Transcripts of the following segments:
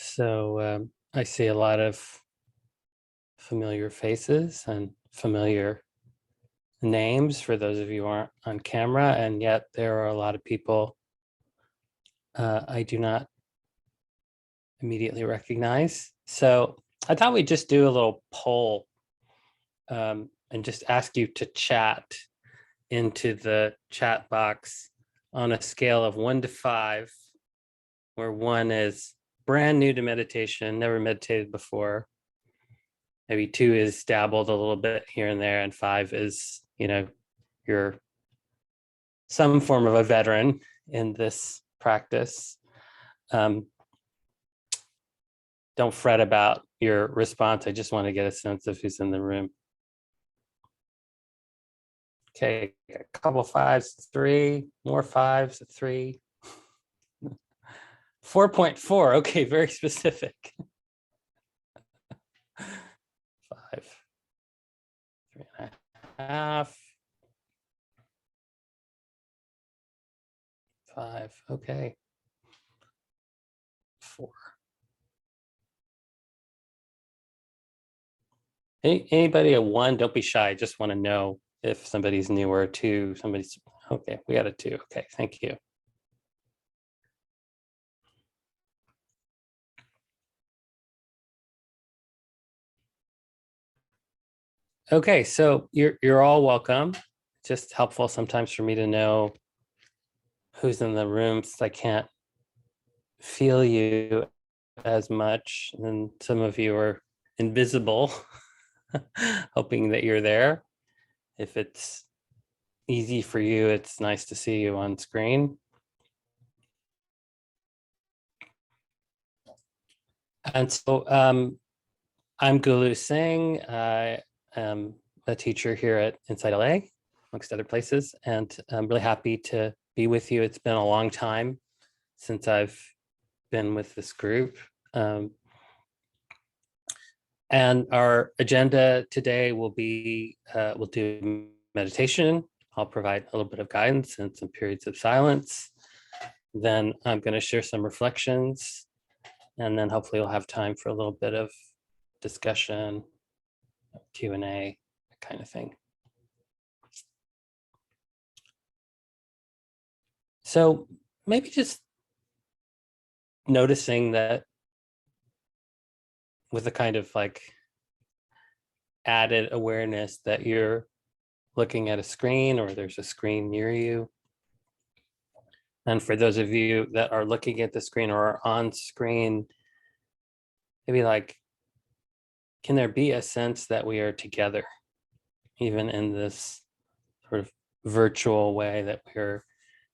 So I see a lot of familiar faces and familiar names for those of you who aren't on camera, and yet there are a lot of people I do not immediately recognize. So I thought we'd just do a little poll and just ask you to chat into the chat box on a scale of 1 to 5, where 1 is brand new to meditation, never meditated before. Maybe 2 is dabbled a little bit here and there, and 5 is, you're some form of a veteran in this practice. Don't fret about your response. I just want to get a sense of who's in the room. Okay, a couple 5s, 3, more 5s, 3. 4.4, okay, very specific. 5, 3.5. 5, okay. 4. Anybody a 1? Don't be shy. I just want to know if somebody's newer. 2, somebody's okay. We got a 2. Okay, thank you. Okay, so you're all welcome. Just helpful sometimes for me to know who's in the room, since I can't feel you as much, and some of you are invisible. Hoping that you're there. If it's easy for you, it's nice to see you on screen. And so I'm Gullu Singh. I am a teacher here at InsightLA, amongst other places, and I'm really happy to be with you. It's been a long time since I've been with this group. And our agenda today will be, we'll do meditation. I'll provide a little bit of guidance and some periods of silence. Then I'm going to share some reflections, and then hopefully we'll have time for a little bit of discussion, Q&A, that kind of thing. So maybe just noticing that with a kind of like added awareness that you're looking at a screen or there's a screen near you. And for those of you that are looking at the screen or are on screen, maybe like, can there be a sense that we are together, even in this sort of virtual way that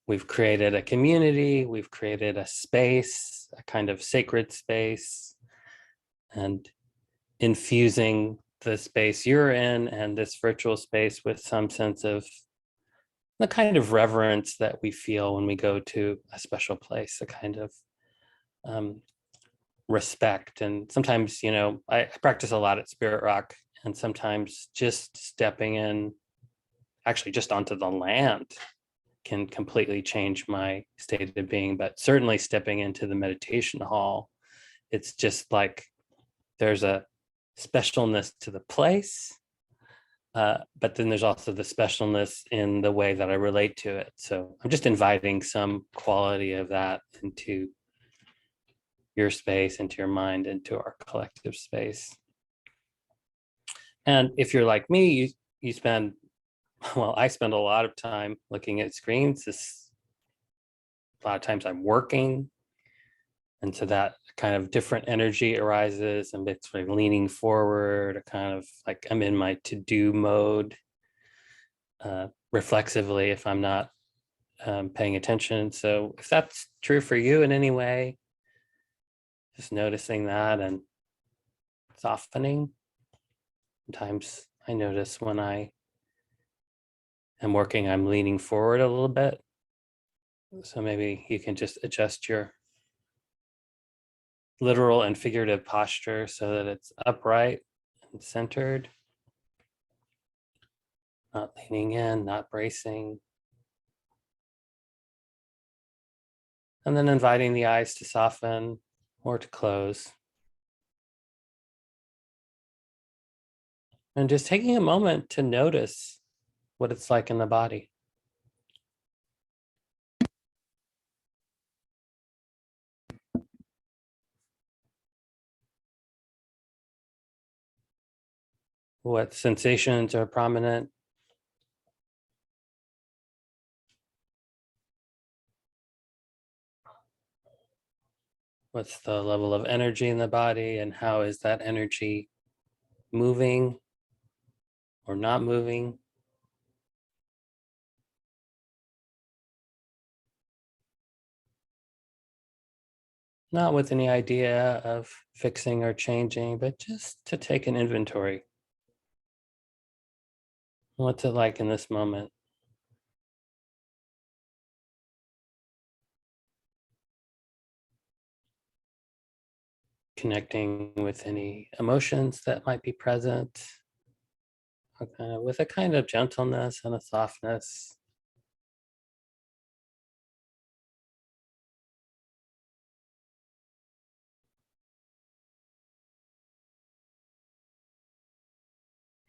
we've created a community, we've created a space, a kind of sacred space, and infusing the space you're in and this virtual space with some sense of the kind of reverence that we feel when we go to a special place, a kind of respect. And sometimes, I practice a lot at Spirit Rock, and sometimes just stepping in, actually just onto the land, can completely change my state of being. But certainly stepping into the meditation hall, it's just like there's a specialness to the place, but then there's also the specialness in the way that I relate to it. So I'm just inviting some quality of that into your space, into your mind, into our collective space. And if you're like me, you spend, well, I spend a lot of time looking at screens. A lot of times I'm working. And so that kind of different energy arises, and it's like leaning forward, a kind of like I'm in my to-do mode reflexively if I'm not paying attention. So if that's true for you in any way, just noticing that and softening. Sometimes I notice when I am working, I'm leaning forward a little bit. So maybe you can just adjust your literal and figurative posture so that it's upright and centered, not leaning in, not bracing. And then inviting the eyes to soften, or to close. And just taking a moment to notice what it's like in the body. What sensations are prominent? What's the level of energy in the body, and how is that energy moving or not moving? Not with any idea of fixing or changing, but just to take an inventory. What's it like in this moment? Connecting with any emotions that might be present, with a kind of gentleness and a softness.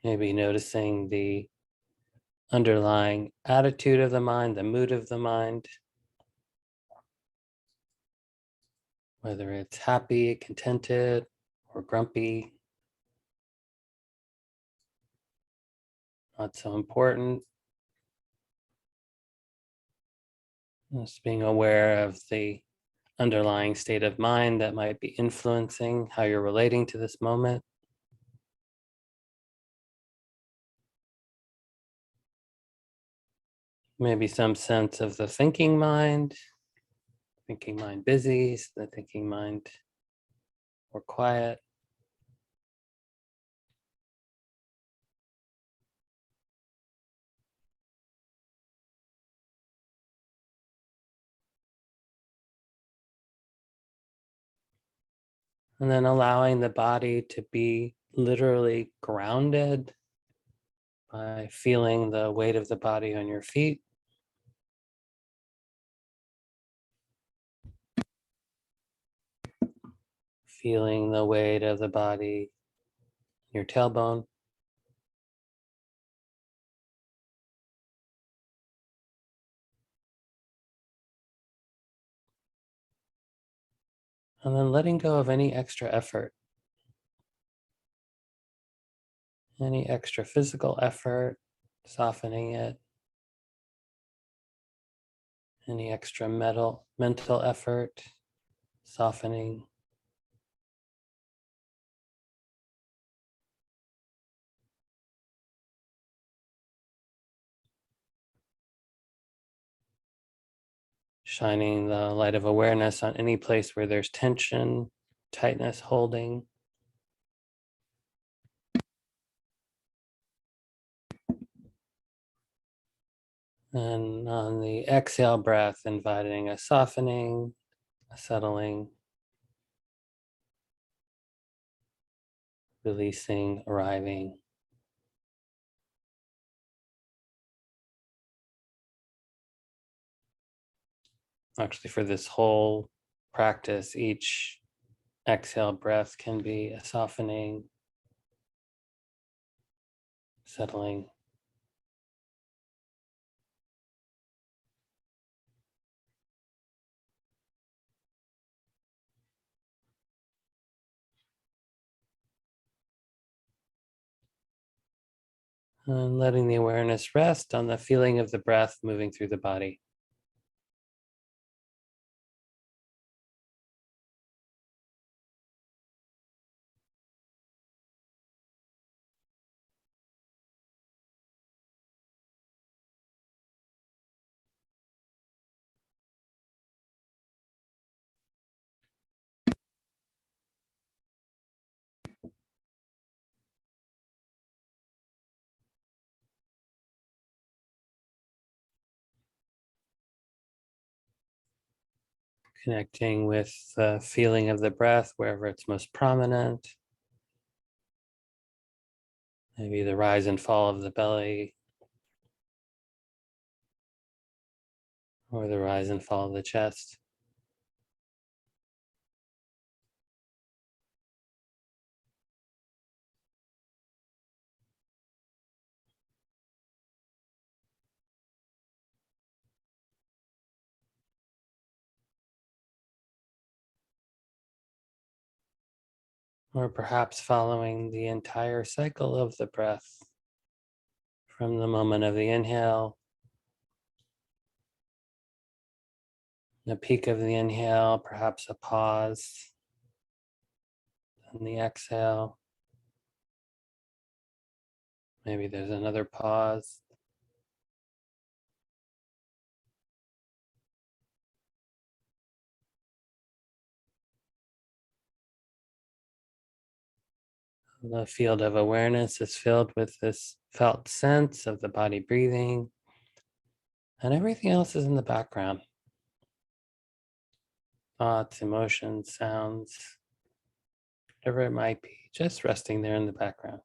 Maybe noticing the underlying attitude of the mind, the mood of the mind, whether it's happy, contented, or grumpy, not so important. Just being aware of the underlying state of mind that might be influencing how you're relating to this moment. Maybe some sense of the thinking mind busy, the thinking mind or quiet. And then allowing the body to be literally grounded by feeling the weight of the body on your feet. Feeling the weight of the body, your tailbone. And then letting go of any extra effort, any extra physical effort, softening it, any extra mental effort, softening. Shining the light of awareness on any place where there's tension, tightness, holding. And on the exhale breath, inviting a softening, a settling, releasing, arriving. Actually, for this whole practice, each exhale breath can be a softening, settling. And letting the awareness rest on the feeling of the breath moving through the body. Connecting with the feeling of the breath wherever it's most prominent. Maybe the rise and fall of the belly, or the rise and fall of the chest. or perhaps following the entire cycle of the breath from the moment of the inhale, the peak of the inhale, perhaps a pause, and the exhale. Maybe there's another pause. The field of awareness is filled with this felt sense of the body breathing, and everything else is in the background. Thoughts, emotions, sounds, whatever it might be, just resting there in the background.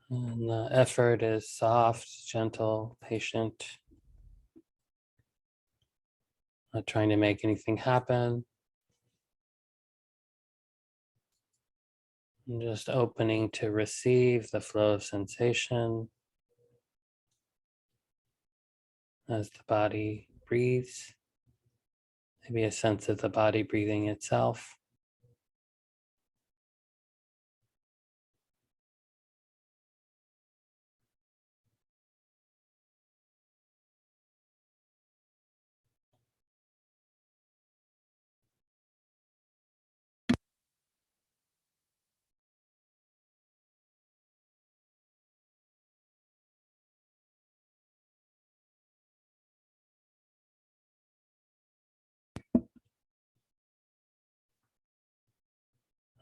And the effort is soft, gentle, patient, not trying to make anything happen, and just opening to receive the flow of sensation as the body breathes. Maybe a sense of the body breathing itself.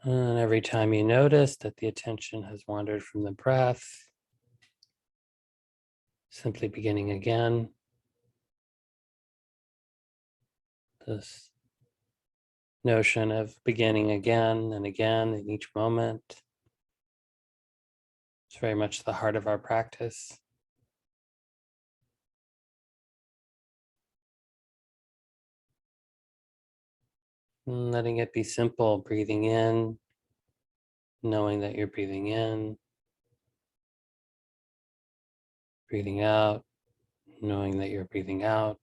And every time you notice that the attention has wandered from the breath, simply beginning again. This notion of beginning again and again in each moment. It's very much the heart of our practice. And letting it be simple, breathing in, knowing that you're breathing in, breathing out, knowing that you're breathing out.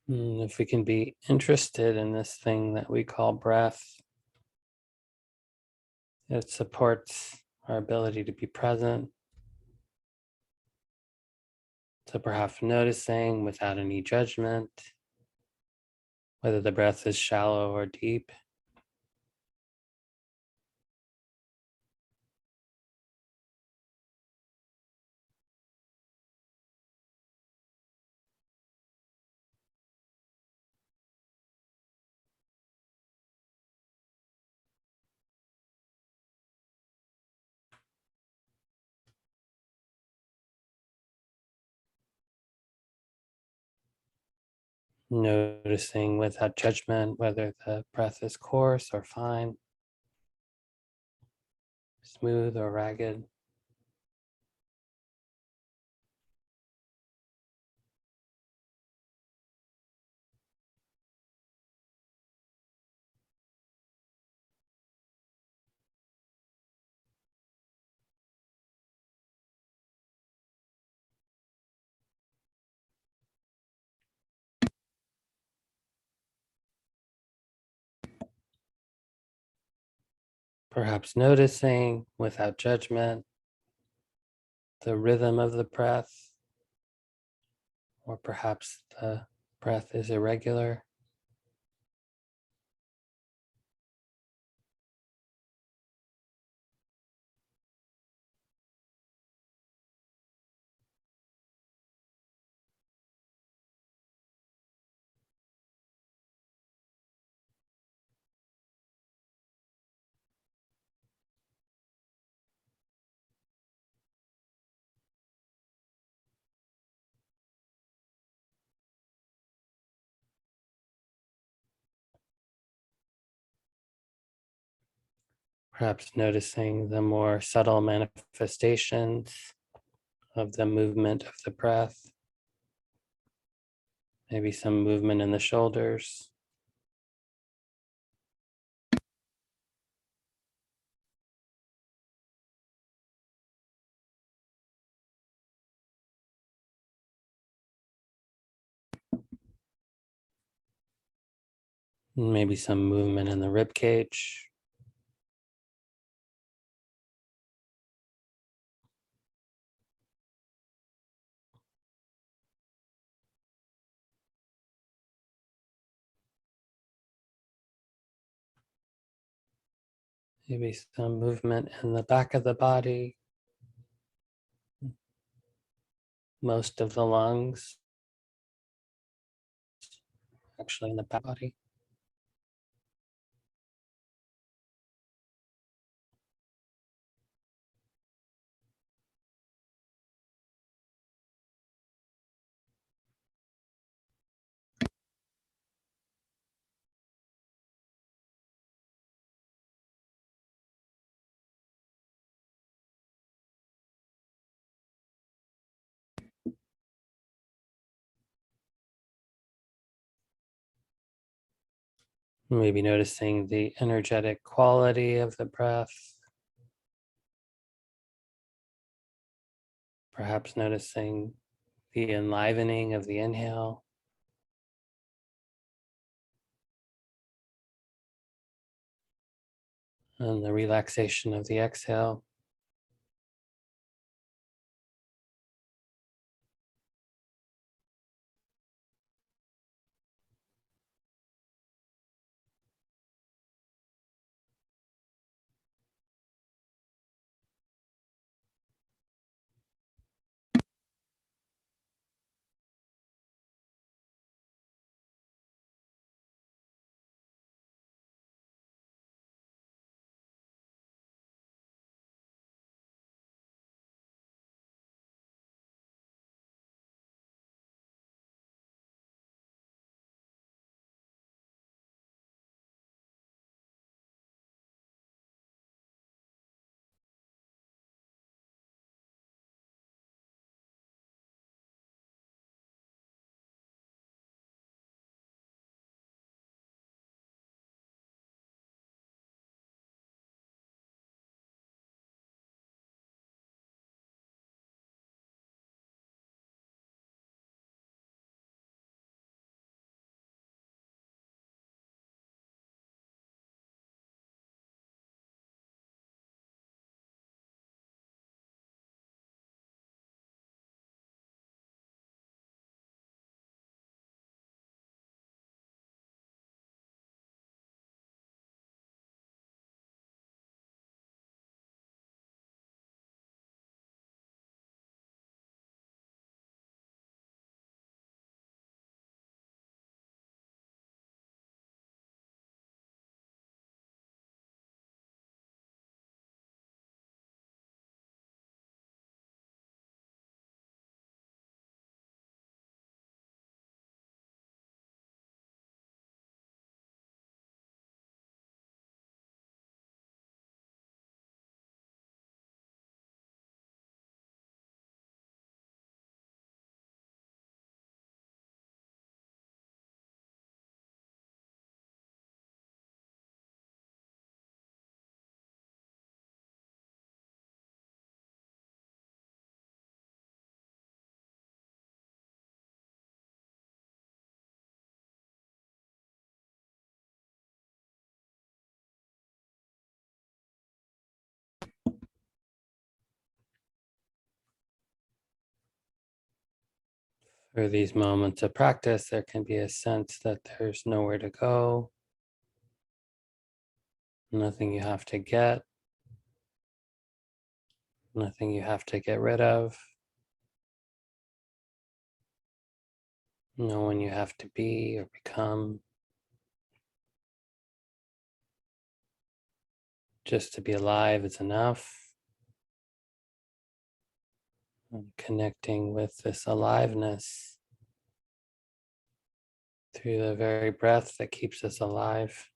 And if we can be interested in this thing that we call breath, it supports our ability to be present, to perhaps noticing without any judgment whether the breath is shallow or deep. Noticing without judgment whether the breath is coarse or fine, smooth or ragged. Perhaps noticing without judgment the rhythm of the breath, or perhaps the breath is irregular. Perhaps noticing the more subtle manifestations of the movement of the breath, maybe some movement in the shoulders, maybe some movement in the rib cage. Maybe some movement in the back of the body, most of the lungs, actually in the back body. Maybe noticing the energetic quality of the breath, perhaps noticing the enlivening of the inhale and the relaxation of the exhale. For these moments of practice, there can be a sense that there's nowhere to go, nothing you have to get, nothing you have to get rid of, no one you have to be or become. Just to be alive is enough. And connecting with this aliveness through the very breath that keeps us alive.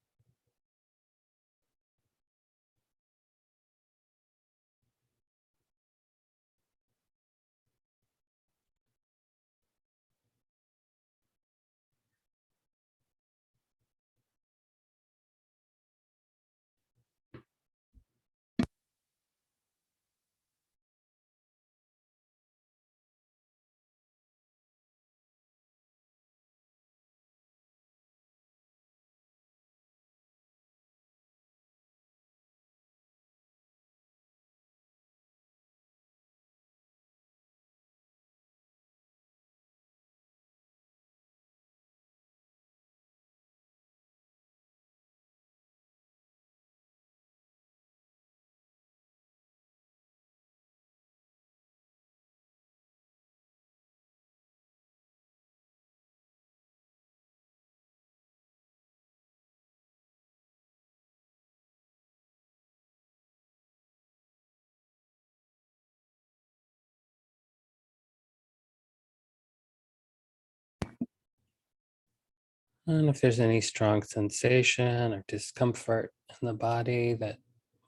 And if there's any strong sensation or discomfort in the body that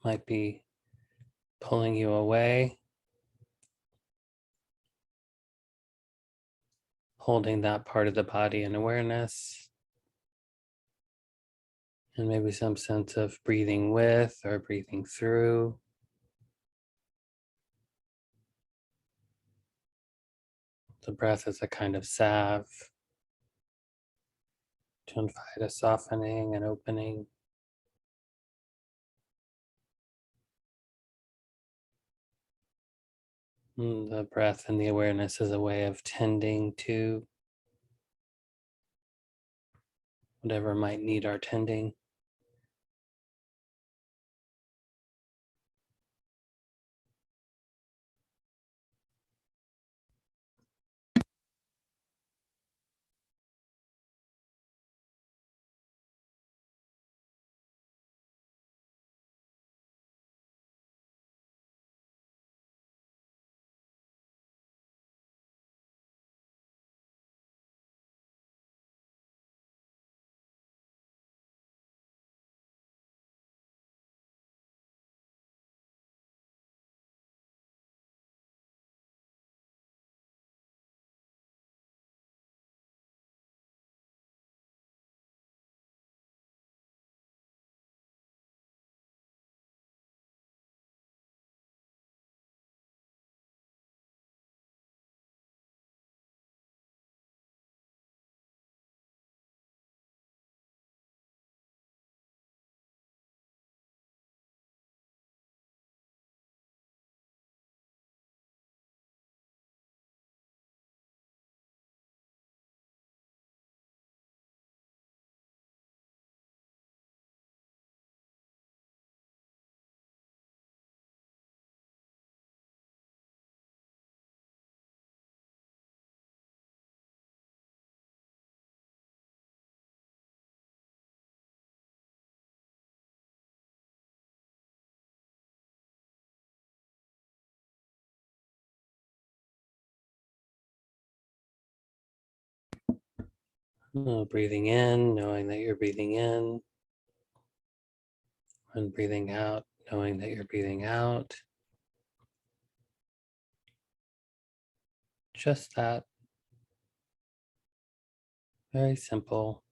might be pulling you away, holding that part of the body in awareness, and maybe some sense of breathing with or breathing through. The breath is a kind of salve to invite a softening and opening. The breath and the awareness is a way of tending to whatever might need our tending. Breathing in, knowing that you're breathing in, and breathing out, knowing that you're breathing out. Just that. Very simple.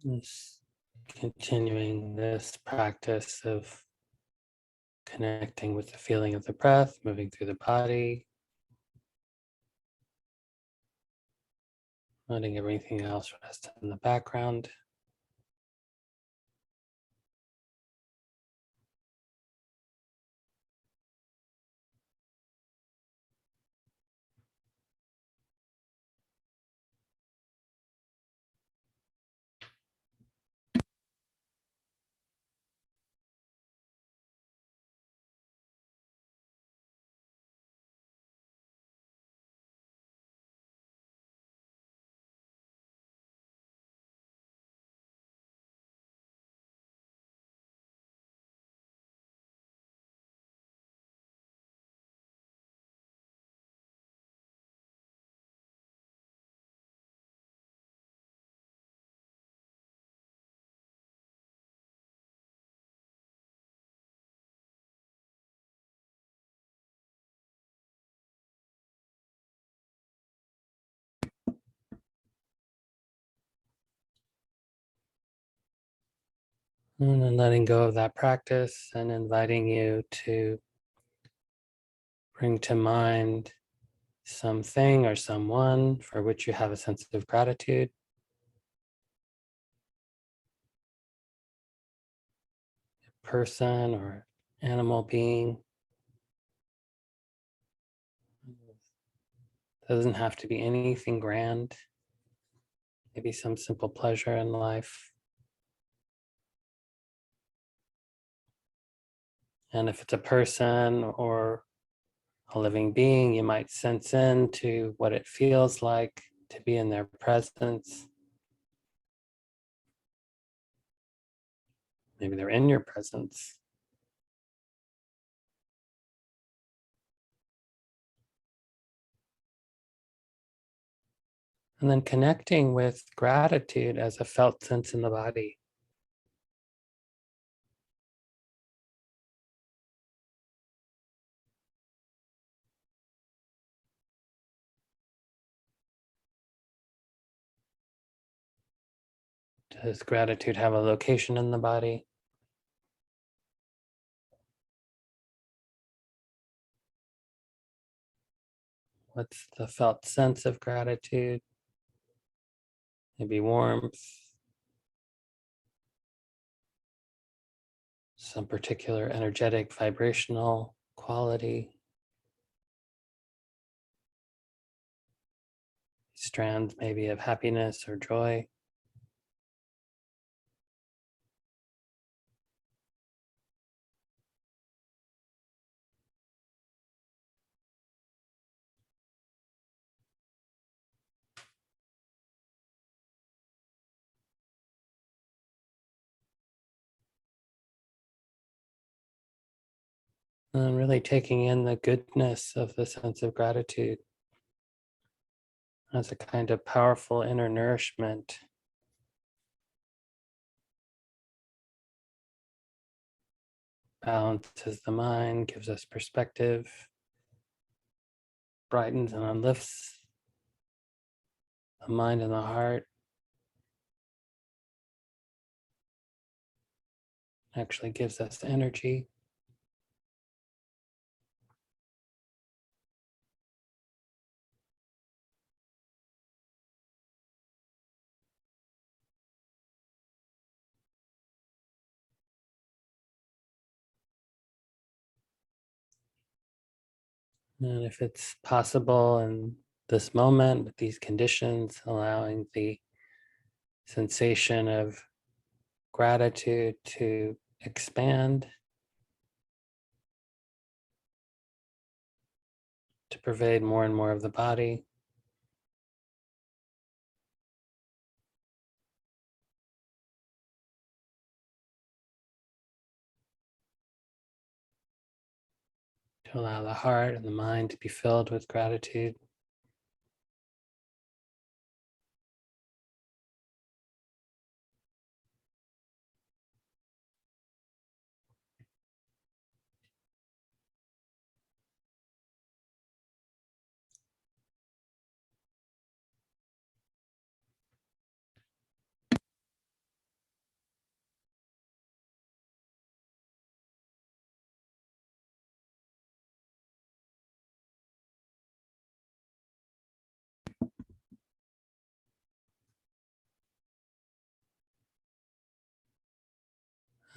Just continuing this practice of connecting with the feeling of the breath moving through the body, letting everything else rest in the background. And then letting go of that practice and inviting you to bring to mind something or someone for which you have a sense of gratitude. A person or animal being. Doesn't have to be anything grand. Maybe some simple pleasure in life. And if it's a person or a living being, you might sense into what it feels like to be in their presence. Maybe they're in your presence. And then connecting with gratitude as a felt sense in the body. Does gratitude have a location in the body? What's the felt sense of gratitude? Maybe warmth, some particular energetic, vibrational quality, strands maybe of happiness or joy. And really taking in the goodness of the sense of gratitude as a kind of powerful inner nourishment. Balances the mind, gives us perspective, brightens and uplifts the mind and the heart, actually gives us energy. And if it's possible in this moment with these conditions, allowing the sensation of gratitude to expand, to pervade more and more of the body. To allow the heart and the mind to be filled with gratitude.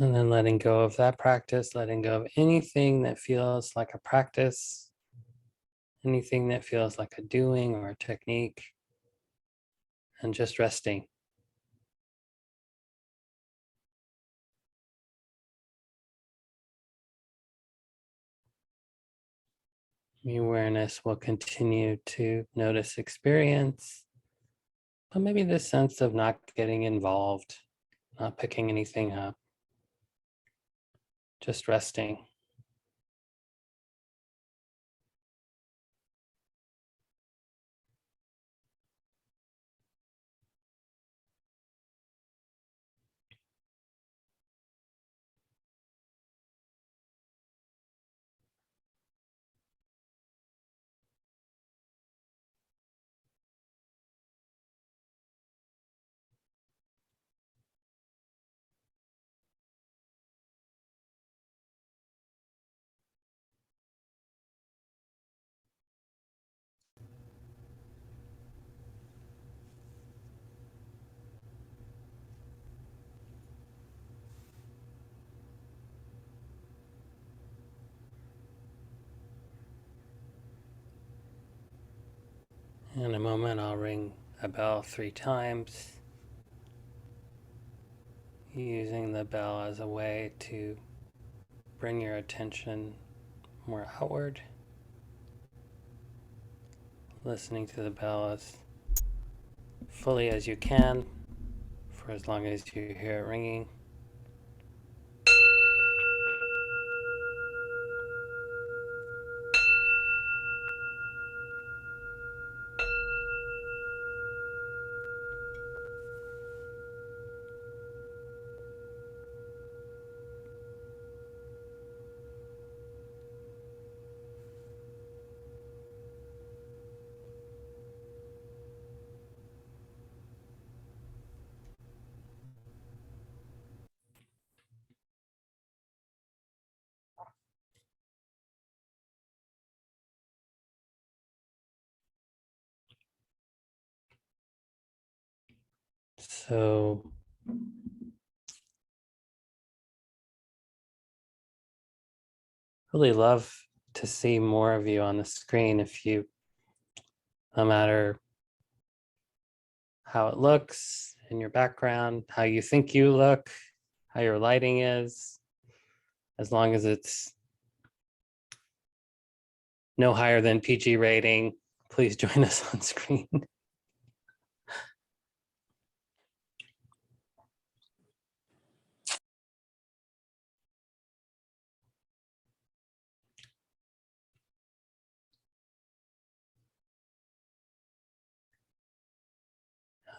And then letting go of that practice, letting go of anything that feels like a practice, anything that feels like a doing or a technique, and just resting. The awareness will continue to notice experience, but maybe this sense of not getting involved, not picking anything up, just resting. In a moment, I'll ring a bell 3 times, using the bell as a way to bring your attention more outward, listening to the bell as fully as you can for as long as you hear it ringing. So really love to see more of you on the screen. If you, no matter how it looks in your background, how you think you look, how your lighting is, as long as it's no higher than PG rating, please join us on screen.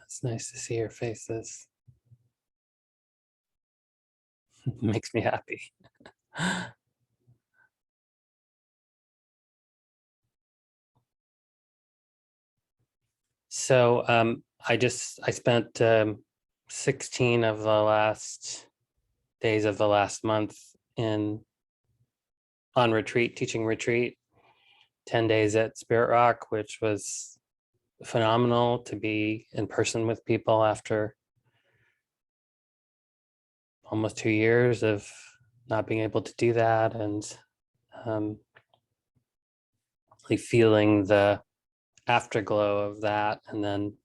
It's nice to see your faces. It makes me happy. So I spent 16 of the last days of the last month in on retreat, teaching retreat, 10 days at Spirit Rock, which was phenomenal to be in person with people after almost 2 years of not being able to do that, and um, feeling the afterglow of that. And then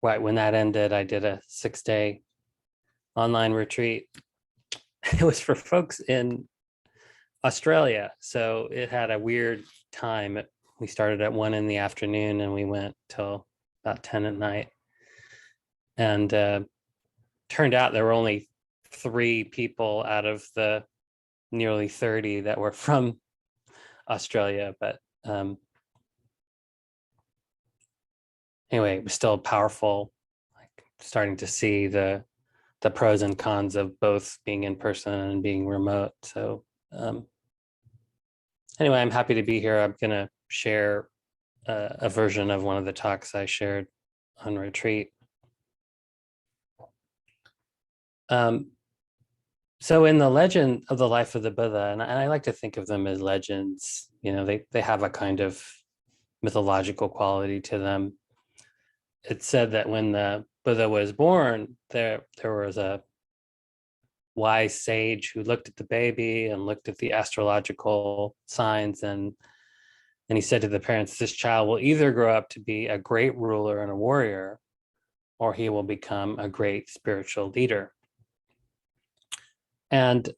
right when that ended, I did a 6-day online retreat. It was for folks in Australia, so it had a weird time. We started at 1 in the afternoon and we went till about 10 at night. And turned out there were only 3 people out of the nearly 30 that were from Australia. But anyway, it was still powerful, like starting to see the pros and cons of both being in person and being remote. So anyway, I'm happy to be here. I'm going to share a version of one of the talks I shared on retreat. So in the legend of the life of the Buddha, and I like to think of them as legends, they have a kind of mythological quality to them. It's said that when the Buddha was born, there was a wise sage who looked at the baby and looked at the astrological signs, and he said to the parents, this child will either grow up to be a great ruler and a warrior, or he will become a great spiritual leader. And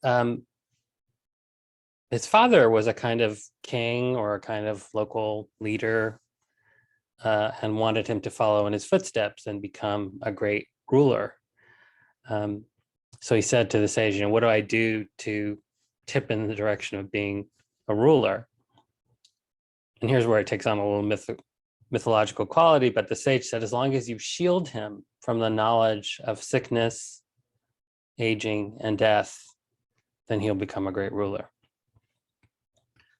his father was a kind of king or a kind of local leader, and wanted him to follow in his footsteps and become a great ruler. So he said to the sage, what do I do to tip in the direction of being a ruler? And here's where it takes on a little mythological quality, but the sage said, as long as you shield him from the knowledge of sickness, aging, and death, then he'll become a great ruler.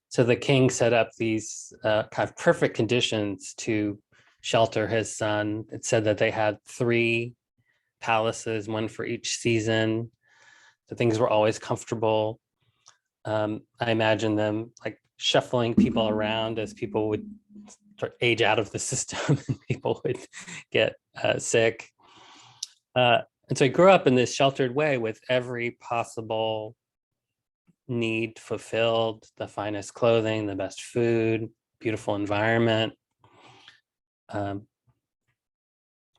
So the king set up these kind of perfect conditions to shelter his son. It said that they had 3 palaces, one for each season. The things were always comfortable. I imagine them like shuffling people around as people would age out of the system and people would get sick. And so he grew up in this sheltered way with every possible need fulfilled, the finest clothing, the best food, beautiful environment.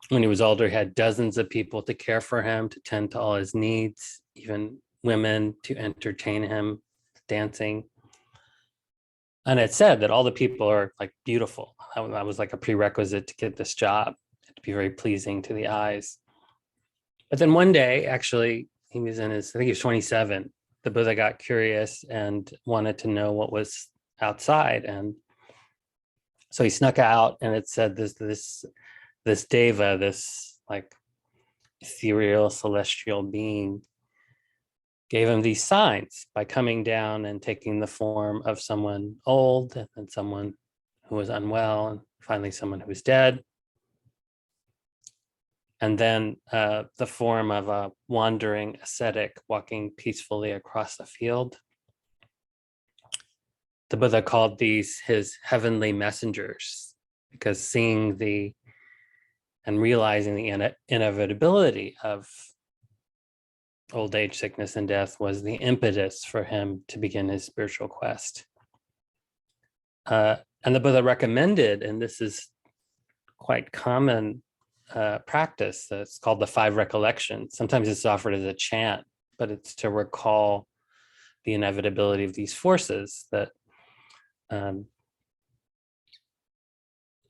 When he was older, he had dozens of people to care for him, to tend to all his needs, even women to entertain him, dancing. And it said that all the people are like beautiful. That was like a prerequisite to get this job, to be very pleasing to the eyes. But then one day, actually, he was I think he was 27, the Buddha got curious and wanted to know what was outside. And so he snuck out, and it said this deva, this like ethereal celestial being, gave him these signs by coming down and taking the form of someone old, and then someone who was unwell, and finally someone who was dead. And then the form of a wandering ascetic walking peacefully across a field. The Buddha called these his heavenly messengers, because seeing and realizing the inevitability of old age, sickness, and death was the impetus for him to begin his spiritual quest. And the Buddha recommended, and this is quite common practice, it's called the 5 recollections. Sometimes it's offered as a chant, but it's to recall the inevitability of these forces, that I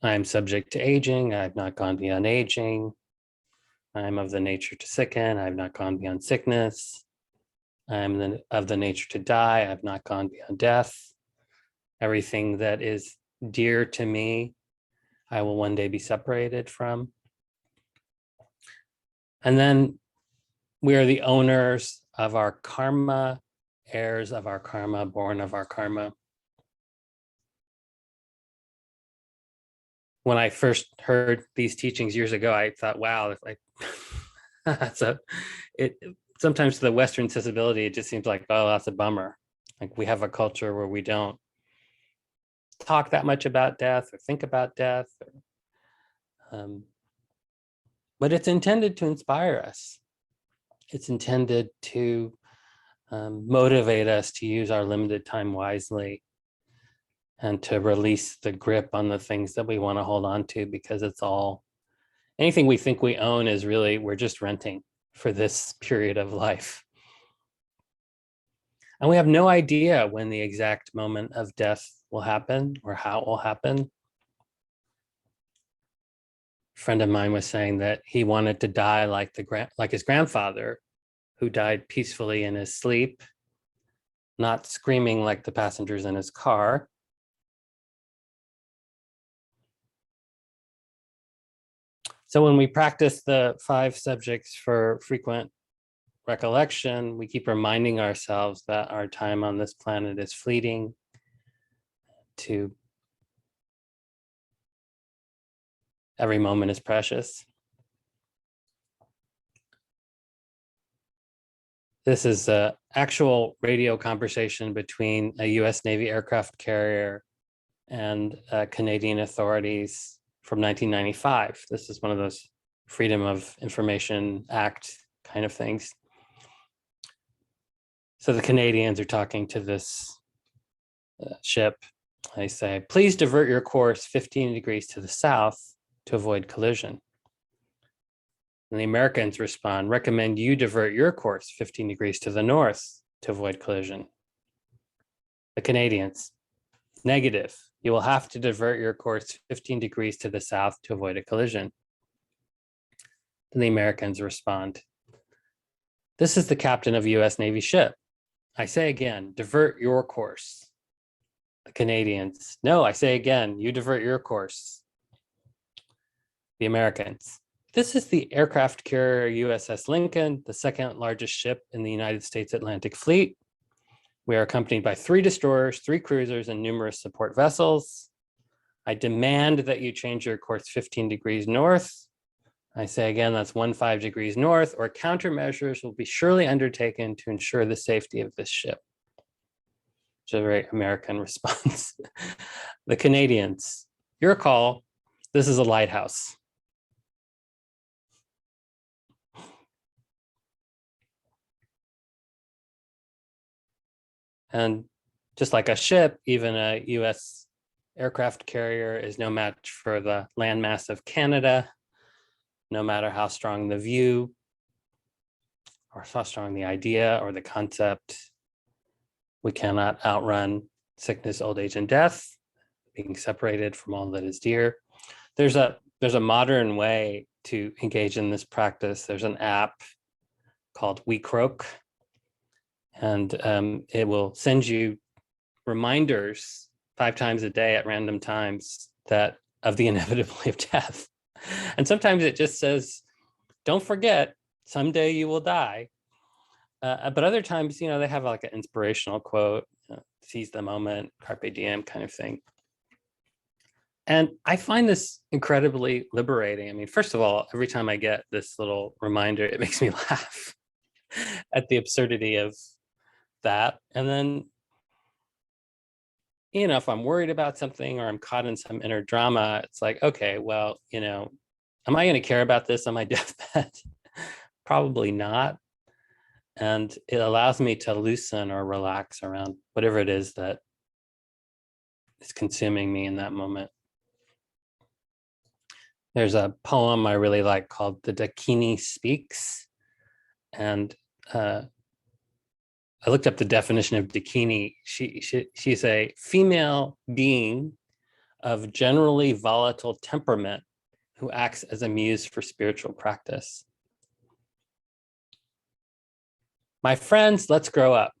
am subject to aging, I have not gone beyond aging. I am of the nature to sicken, I have not gone beyond sickness. I am of the nature to die, I have not gone beyond death. Everything that is dear to me, I will one day be separated from. And then we are the owners of our karma, heirs of our karma, born of our karma. When I first heard these teachings years ago, I thought, wow, sometimes to the Western sensibility, it just seems like, oh, that's a bummer. Like, we have a culture where we don't talk that much about death or think about death. But it's intended to inspire us. It's intended to motivate us to use our limited time wisely, and to release the grip on the things that we want to hold on to, because anything we think we own is really, we're just renting for this period of life. And we have no idea when the exact moment of death will happen or how it will happen. A friend of mine was saying that he wanted to die like his grandfather, who died peacefully in his sleep, not screaming like the passengers in his car. So when we practice the 5 subjects for frequent recollection, we keep reminding ourselves that our time on this planet is fleeting, every moment is precious. This is an actual radio conversation between a US Navy aircraft carrier and Canadian authorities from 1995. This is one of those Freedom of Information Act kind of things. So the Canadians are talking to this ship. They say, please divert your course 15 degrees to the south to avoid collision. And the Americans respond, recommend you divert your course 15 degrees to the north to avoid collision. The Canadians, negative. You will have to divert your course 15 degrees to the south to avoid a collision. Then the Americans respond, this is the captain of a US Navy ship. I say again, divert your course. The Canadians, no, I say again, you divert your course. The Americans, this is the aircraft carrier USS Lincoln, the second largest ship in the United States Atlantic Fleet. We are accompanied by 3 destroyers, 3 cruisers, and numerous support vessels. I demand that you change your course 15 degrees north. I say again, that's 15 degrees north, or countermeasures will be surely undertaken to ensure the safety of this ship. Which is a very American response. The Canadians, your call. This is a lighthouse. And just like a ship, even a US aircraft carrier is no match for the landmass of Canada, no matter how strong the view, or how strong the idea or the concept. We cannot outrun sickness, old age, and death, being separated from all that is dear. There's a modern way to engage in this practice. There's an app called We Croak, and it will send you reminders 5 times a day at random times that of the inevitability of death. And sometimes it just says, don't forget, someday you will die. But other times, you know, they have like an inspirational quote, seize the moment, carpe diem kind of thing. And I find this incredibly liberating. I mean, first of all, every time I get this little reminder, it makes me laugh at the absurdity of that. And then, you know, if I'm worried about something or I'm caught in some inner drama, it's like, okay, well, you know, am I going to care about this on my deathbed? Probably not. And it allows me to loosen or relax around whatever it is that is consuming me in that moment. There's a poem I really like called The Dakini Speaks. And I looked up the definition of Dakini. She's a female being of generally volatile temperament who acts as a muse for spiritual practice. My friends, let's grow up.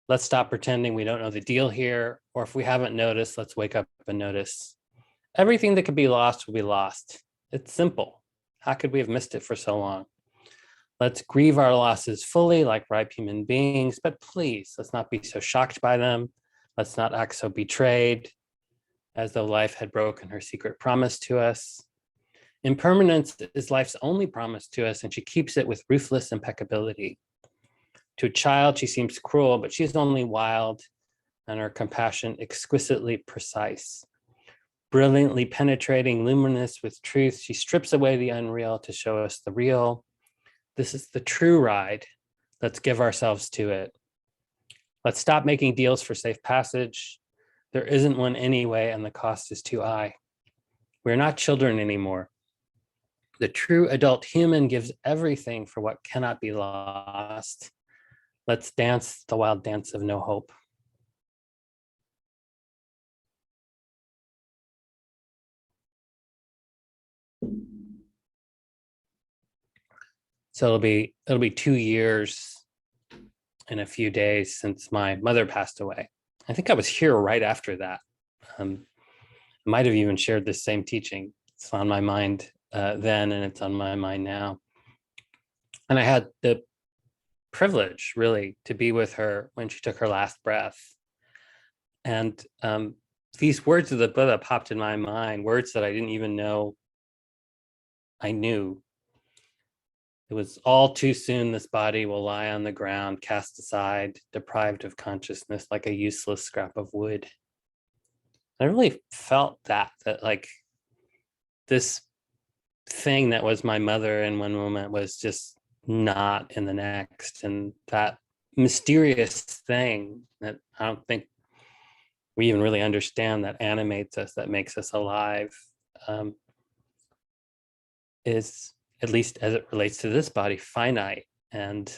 Let's stop pretending we don't know the deal here, or if we haven't noticed, let's wake up and notice. Everything that could be lost will be lost. It's simple. How could we have missed it for so long? Let's grieve our losses fully like ripe human beings, but please, let's not be so shocked by them. Let's not act so betrayed, as though life had broken her secret promise to us. Impermanence is life's only promise to us, and she keeps it with ruthless impeccability. To a child, she seems cruel, but she's only wild, and her compassion exquisitely precise. Brilliantly penetrating, luminous with truth, she strips away the unreal to show us the real. This is the true ride. Let's give ourselves to it. Let's stop making deals for safe passage. There isn't one anyway, and the cost is too high. We're not children anymore. The true adult human gives everything for what cannot be lost. Let's dance the wild dance of no hope. So it'll be 2 years in a few days since my mother passed away. I think I was here right after that. I might have even shared this same teaching. It's on my mind then, and it's on my mind now. And I had the privilege, really, to be with her when she took her last breath. And these words of the Buddha popped in my mind, words that I didn't even know I knew. It was all too soon this body will lie on the ground, cast aside, deprived of consciousness like a useless scrap of wood. I really felt that like this thing that was my mother in one moment was just not in the next. And that mysterious thing that I don't think we even really understand, that animates us, that makes us alive, is, at least as it relates to this body, finite. And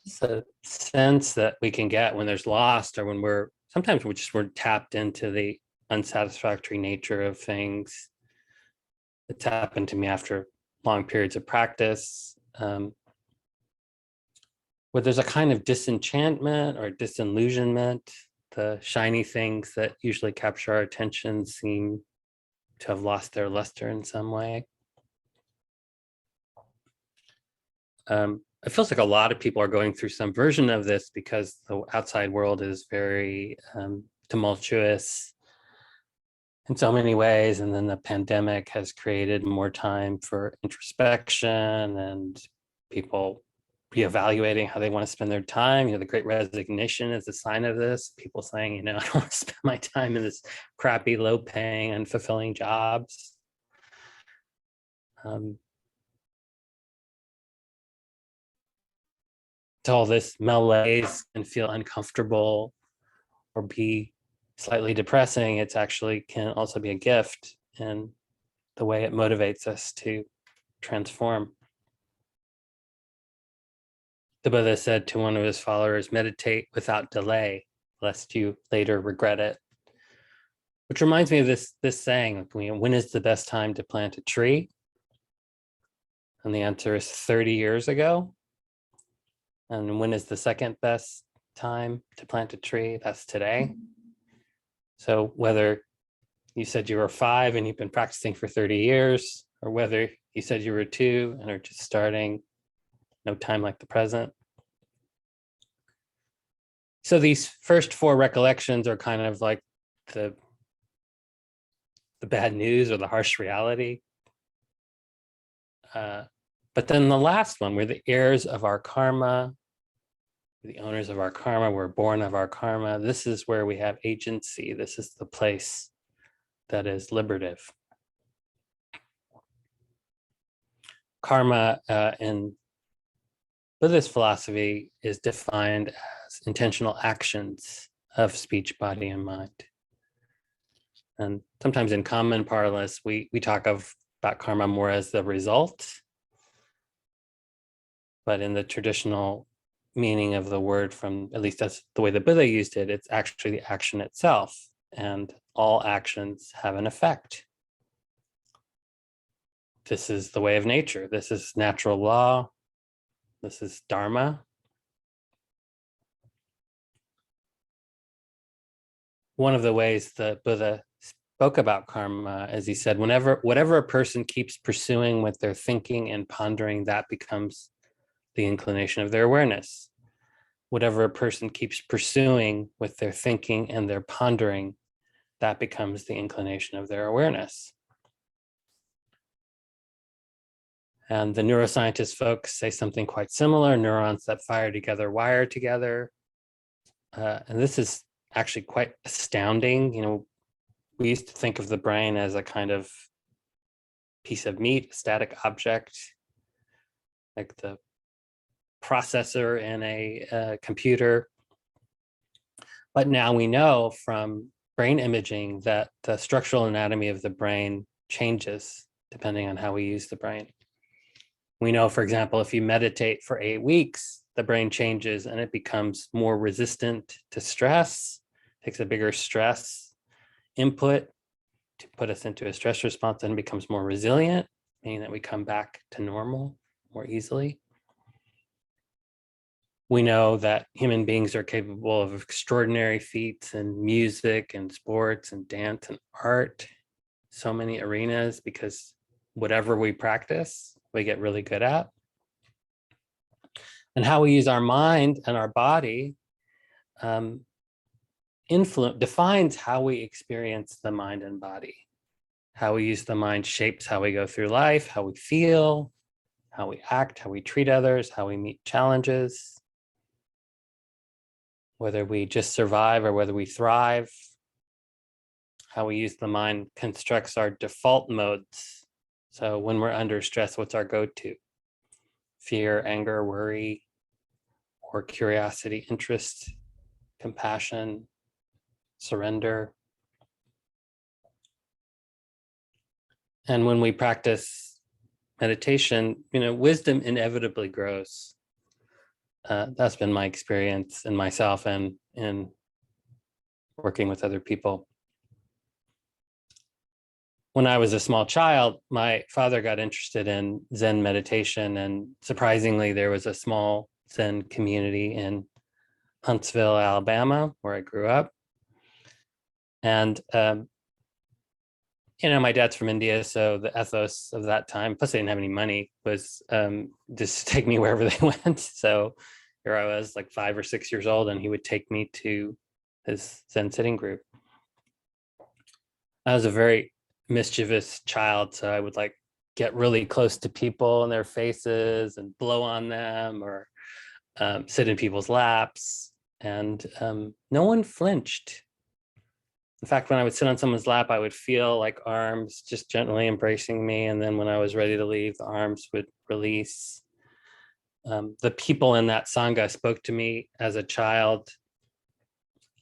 it's a sense that we can get when there's lost, or when sometimes we're tapped into the unsatisfactory nature of things. It's happened to me after long periods of practice, where there's a kind of disenchantment or disillusionment. The shiny things that usually capture our attention seem to have lost their luster in some way. It feels like a lot of people are going through some version of this, because the outside world is very tumultuous in so many ways. And then the pandemic has created more time for introspection and people reevaluating how they want to spend their time. The Great Resignation is a sign of this. People saying, I don't want to spend my time in this crappy, low-paying, unfulfilling jobs. All this malaise can feel uncomfortable or be slightly depressing. It's actually can also be a gift in the way it motivates us to transform. The Buddha said to one of his followers, meditate without delay, lest you later regret it. Which reminds me of this saying, when is the best time to plant a tree? And the answer is 30 years ago. And when is the second best time to plant a tree? That's today. So whether you said you were 5 and you've been practicing for 30 years, or whether you said you were 2 and are just starting, no time like the present. So these first 4 recollections are kind of like the bad news or the harsh reality. But then the last one, we're the heirs of our karma, the owners of our karma, we're born of our karma. This is where we have agency. This is the place that is liberative. Karma in Buddhist philosophy is defined as intentional actions of speech, body, and mind. And sometimes in common parlance, we talk about karma more as the result. But in the traditional meaning of the word, from at least that's the way the Buddha used it, it's actually the action itself. And all actions have an effect. This is the way of nature. This is natural law. This is Dharma. One of the ways the Buddha spoke about karma, as he said, whatever a person keeps pursuing with their thinking and pondering, that becomes the inclination of their awareness. Whatever a person keeps pursuing with their thinking and their pondering, that becomes the inclination of their awareness. And the neuroscientist folks say something quite similar. Neurons that fire together wire together. And this is actually quite astounding. We used to think of the brain as a kind of piece of meat, a static object, like the processor in a computer. But now we know from brain imaging that the structural anatomy of the brain changes depending on how we use the brain. We know, for example, if you meditate for 8 weeks, the brain changes and it becomes more resistant to stress, takes a bigger stress input to put us into a stress response, and becomes more resilient, meaning that we come back to normal more easily. We know that human beings are capable of extraordinary feats in music and sports and dance and art, so many arenas, because whatever we practice, we get really good at. And how we use our mind and our body defines how we experience the mind and body. How we use the mind shapes how we go through life, how we feel, how we act, how we treat others, how we meet challenges, whether we just survive or whether we thrive. How we use the mind constructs our default modes. So when we're under stress, what's our go-to? fear, anger, worry, or curiosity, interest, compassion, surrender. And when we practice meditation, wisdom inevitably grows. That's been my experience in myself and in working with other people. When I was a small child, my father got interested in Zen meditation, and surprisingly, there was a small Zen community in Huntsville, Alabama, where I grew up. And my dad's from India, so the ethos of that time, plus they didn't have any money, was just take me wherever they went. So here I was, like 5 or 6 years old, and he would take me to his Zen sitting group. I was a very mischievous child, so I would like get really close to people and their faces and blow on them, or sit in people's laps, and no one flinched. In fact, when I would sit on someone's lap, I would feel like arms just gently embracing me. And then when I was ready to leave, the arms would release. The people in that Sangha spoke to me as a child,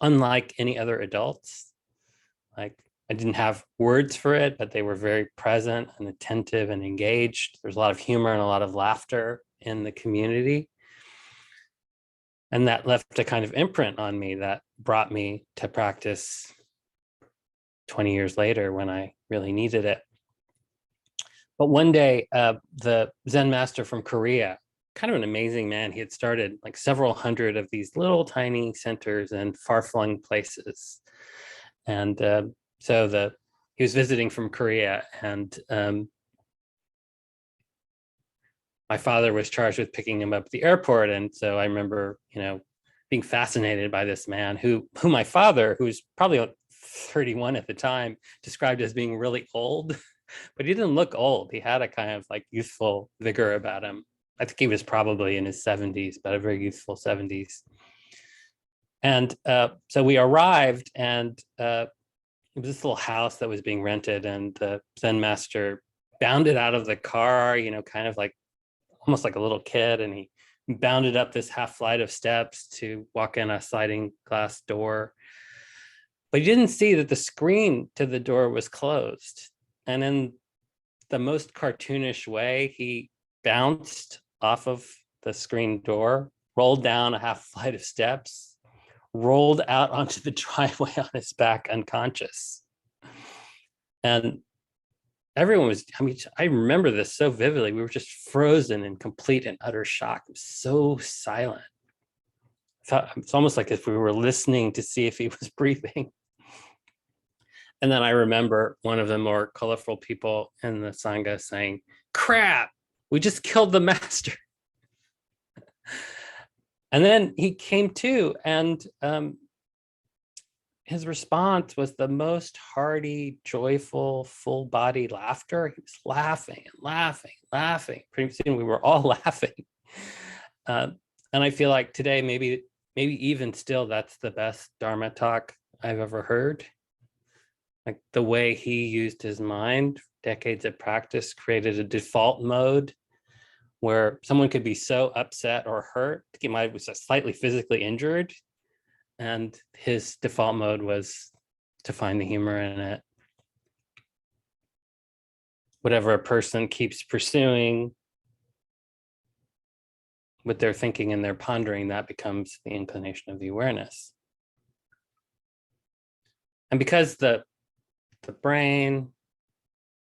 unlike any other adults. Like, I didn't have words for it, but they were very present and attentive and engaged. There's a lot of humor and a lot of laughter in the community. And that left a kind of imprint on me that brought me to practice 20 years later when I really needed it. But one day, the Zen master from Korea, kind of an amazing man, he had started like several hundred of these little tiny centers in far-flung places. And so he was visiting from Korea, and my father was charged with picking him up at the airport. And so I remember, being fascinated by this man who my father, who was probably 31 at the time, described as being really old, but he didn't look old. He had a kind of like youthful vigor about him. I think he was probably in his 70s, but a very youthful 70s. And so we arrived, and it was this little house that was being rented, and the Zen master bounded out of the car, kind of like almost like a little kid, and he bounded up this half flight of steps to walk in a sliding glass door. But he didn't see that the screen to the door was closed. And in the most cartoonish way, he bounced off of the screen door, rolled down a half flight of steps, rolled out onto the driveway on his back unconscious. And everyone was, I remember this so vividly. We were just frozen in complete and utter shock. It was so silent. It's almost like if we were listening to see if he was breathing. And then I remember one of the more colorful people in the Sangha saying, "Crap, we just killed the master." And then he came to, and his response was the most hearty, joyful, full-body laughter. He was laughing and laughing, laughing. Pretty soon we were all laughing. And I feel like today, maybe even still, that's the best Dharma talk I've ever heard. Like the way he used his mind, decades of practice, created a default mode where someone could be so upset or hurt, he might be slightly physically injured, and his default mode was to find the humor in it. Whatever a person keeps pursuing with their thinking and their pondering, that becomes the inclination of the awareness. And because the brain,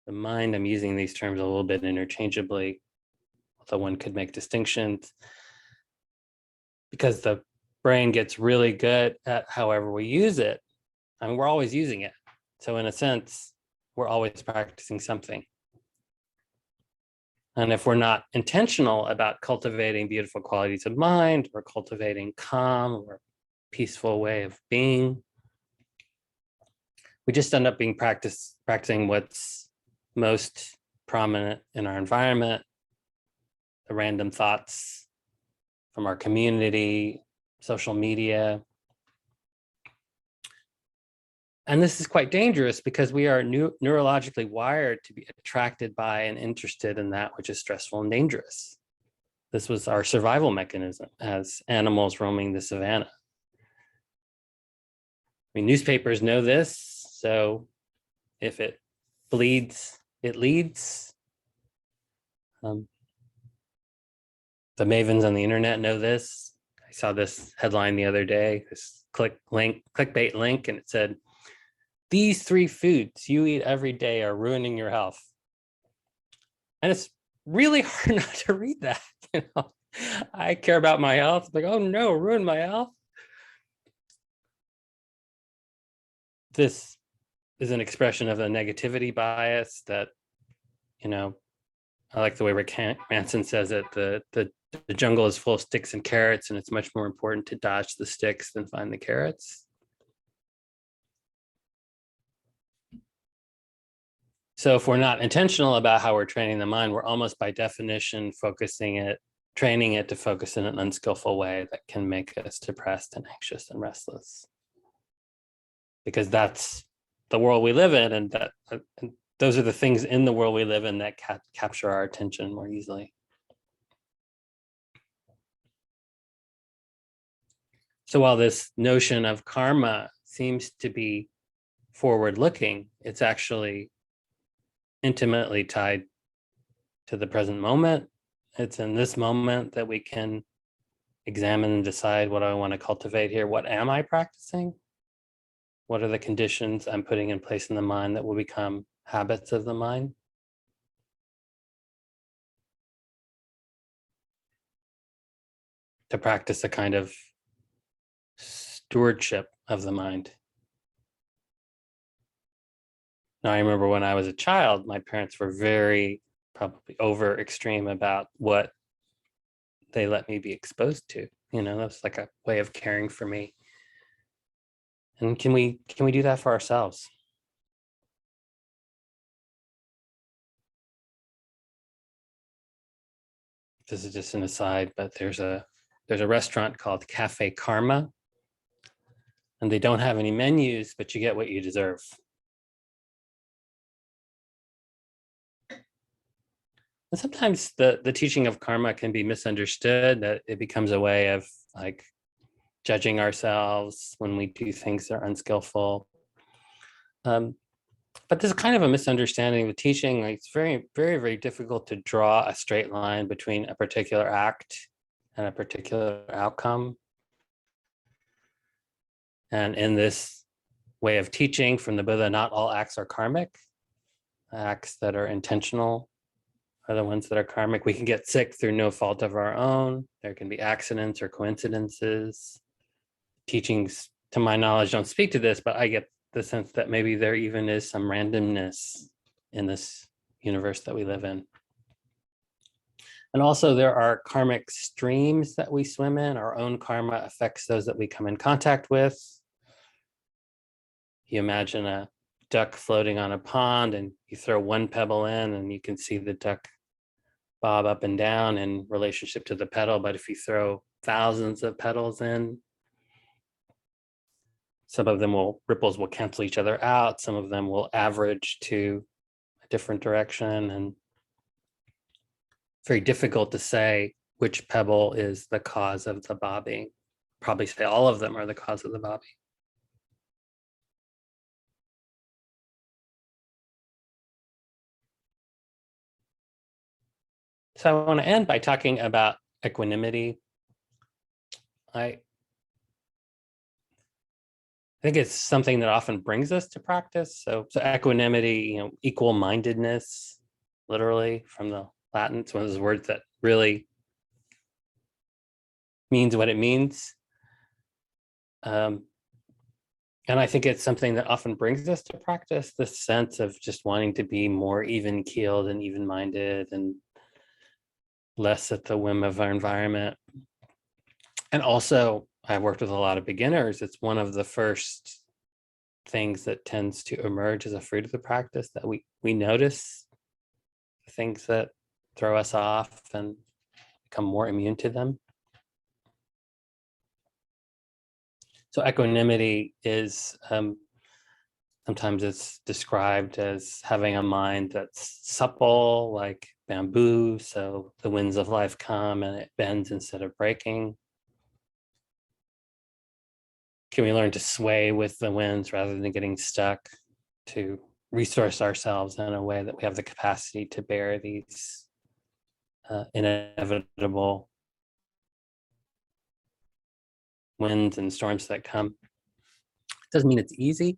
the mind, I'm using these terms a little bit interchangeably, although one could make distinctions, because the brain gets really good at however we use it. We're always using it. So in a sense, we're always practicing something. And if we're not intentional about cultivating beautiful qualities of mind, or cultivating calm or peaceful way of being, we just end up being practicing what's most prominent in our environment, the random thoughts from our community, social media. And this is quite dangerous because we are neurologically wired to be attracted by and interested in that which is stressful and dangerous. This was our survival mechanism as animals roaming the savannah. I mean, newspapers know this, so if it bleeds, it leads. The mavens on the internet know this. I saw this headline the other day, this clickbait link, and it said, "These 3 foods you eat every day are ruining your health." And it's really hard not to read that. You know, I care about my health. Like, oh no, ruin my health. This is an expression of the negativity bias that, you know, I like the way Rick Manson says it. The jungle is full of sticks and carrots, and it's much more important to dodge the sticks than find the carrots. So if we're not intentional about how we're training the mind, we're almost by definition training it to focus in an unskillful way that can make us depressed and anxious and restless. Because that's the world we live in, and those are the things in the world we live in that capture our attention more easily. So while this notion of karma seems to be forward-looking, it's actually intimately tied to the present moment. It's in this moment that we can examine and decide, what do I want to cultivate here? What am I practicing? What are the conditions I'm putting in place in the mind that will become habits of the mind? To practice a kind of stewardship of the mind. Now, I remember when I was a child, my parents were very probably over extreme about what they let me be exposed to. You know, that's like a way of caring for me. And can we do that for ourselves? This is just an aside, but there's a restaurant called Cafe Karma, and they don't have any menus, but you get what you deserve. And sometimes the teaching of karma can be misunderstood, that it becomes a way of like judging ourselves when we do things that are unskillful. But there's kind of a misunderstanding of teaching. Like, it's very, very, very difficult to draw a straight line between a particular act and a particular outcome. And in this way of teaching from the Buddha, not all acts are karmic. Acts that are intentional are the ones that are karmic. We can get sick through no fault of our own. There can be accidents or coincidences. Teachings, to my knowledge, don't speak to this, but I get the sense that maybe there even is some randomness in this universe that we live in. And also there are karmic streams that we swim in. Our own karma affects those that we come in contact with. You imagine a duck floating on a pond, and you throw one pebble in and you can see the duck bob up and down in relationship to the pedal. But if you throw thousands of petals in, some of them ripples will cancel each other out. Some of them will average to a different direction. And very difficult to say which pebble is the cause of the bobbing. Probably say all of them are the cause of the bobbing. So I want to end by talking about equanimity. I think it's something that often brings us to practice. So equanimity, equal-mindedness, literally from the Latin. It's one of those words that really means what it means. And I think it's something that often brings us to practice, this sense of just wanting to be more even-keeled and even-minded and less at the whim of our environment. And also, I've worked with a lot of beginners. It's one of the first things that tends to emerge as a fruit of the practice, that we notice things that throw us off and become more immune to them. So equanimity is Sometimes it's described as having a mind that's supple, like bamboo, so the winds of life come and it bends instead of breaking. Can we learn to sway with the winds rather than getting stuck, to resource ourselves in a way that we have the capacity to bear these inevitable winds and storms that come? Doesn't mean it's easy.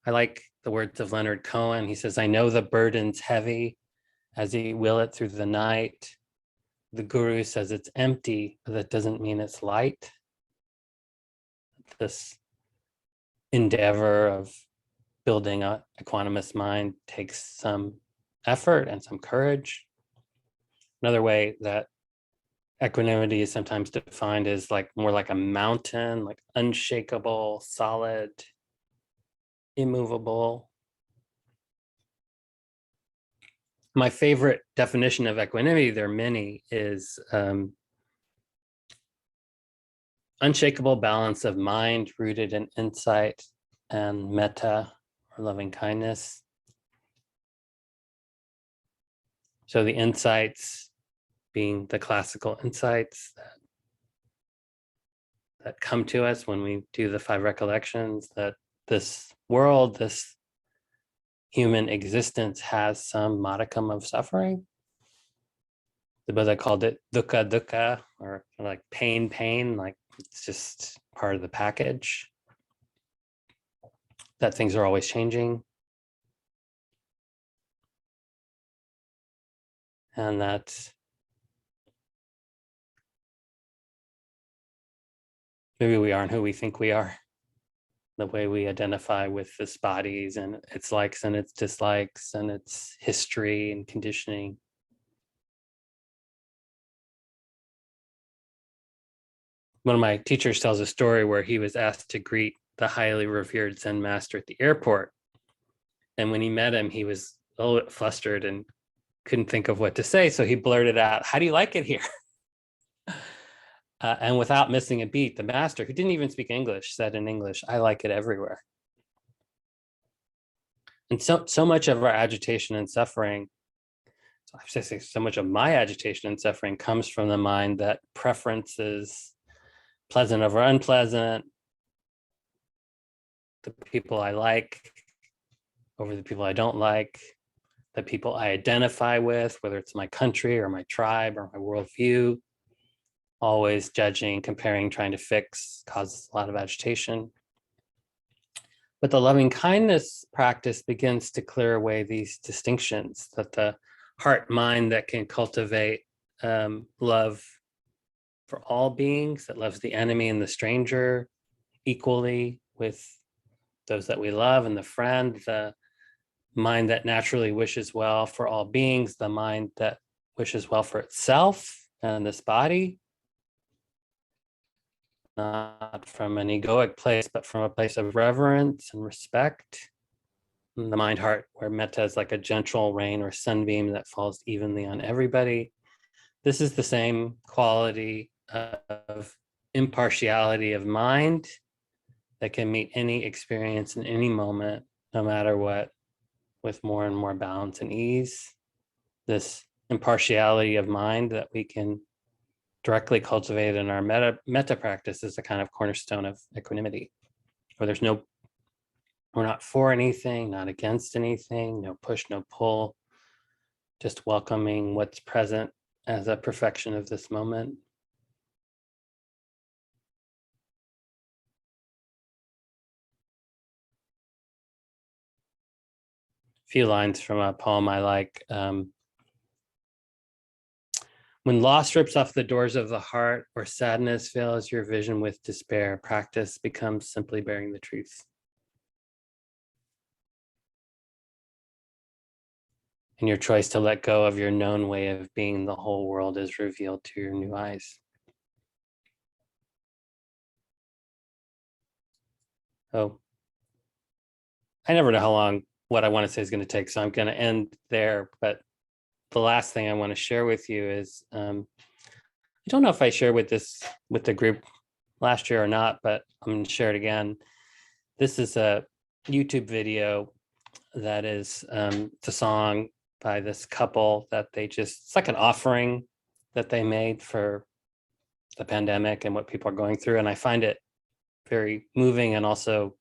I like the words of Leonard Cohen. He says, "I know the burden's heavy as you will it through the night. The guru says it's empty, but that doesn't mean it's light." This endeavor of building a equanimous mind takes some effort and some courage. Another way that equanimity is sometimes defined as like more like a mountain, like unshakable, solid, immovable. My favorite definition of equanimity, there are many, is unshakable balance of mind rooted in insight and metta, or loving kindness. So the insights being the classical insights that come to us when we do the 5 recollections, that this world, this human existence has some modicum of suffering. The Buddha called it dukkha dukkha, or like pain, like it's just part of the package, that things are always changing, and that maybe we aren't who we think we are. The way we identify with this bodies and its likes and its dislikes and its history and conditioning. One of my teachers tells a story where he was asked to greet the highly revered Zen master at the airport. And when he met him, he was a little bit flustered and couldn't think of what to say. So he blurted out, "How do you like it here?" And without missing a beat, the master, who didn't even speak English, said in English, "I like it everywhere." And so much of our agitation and suffering, I should say so much of my agitation and suffering, comes from the mind that preference is pleasant over unpleasant, the people I like over the people I don't like, the people I identify with, whether it's my country or my tribe or my worldview, always judging, comparing, trying to fix, causes a lot of agitation. But the loving kindness practice begins to clear away these distinctions, that the heart mind that can cultivate love for all beings, that loves the enemy and the stranger equally with those that we love and the friend, the mind that naturally wishes well for all beings, the mind that wishes well for itself and this body, not from an egoic place, but from a place of reverence and respect. And the mind heart, where metta is like a gentle rain or sunbeam that falls evenly on everybody. This is the same quality of impartiality of mind that can meet any experience in any moment, no matter what, with more and more balance and ease. This impartiality of mind that we can directly cultivate in our metta practice is a kind of cornerstone of equanimity, where there's no, we're not for anything, not against anything, no push, no pull, just welcoming what's present as a perfection of this moment. A few lines from a poem I like. When loss rips off the doors of the heart, or sadness fills your vision with despair, practice becomes simply bearing the truth. And your choice to let go of your known way of being, the whole world is revealed to your new eyes. Oh, I never know how long what I want to say is going to take, so I'm going to end there. But the last thing I want to share with you is, I don't know if I shared with the group last year or not, but I'm going to share it again. This is a YouTube video that is the song by this couple that it's like an offering that they made for the pandemic and what people are going through. And I find it very moving and also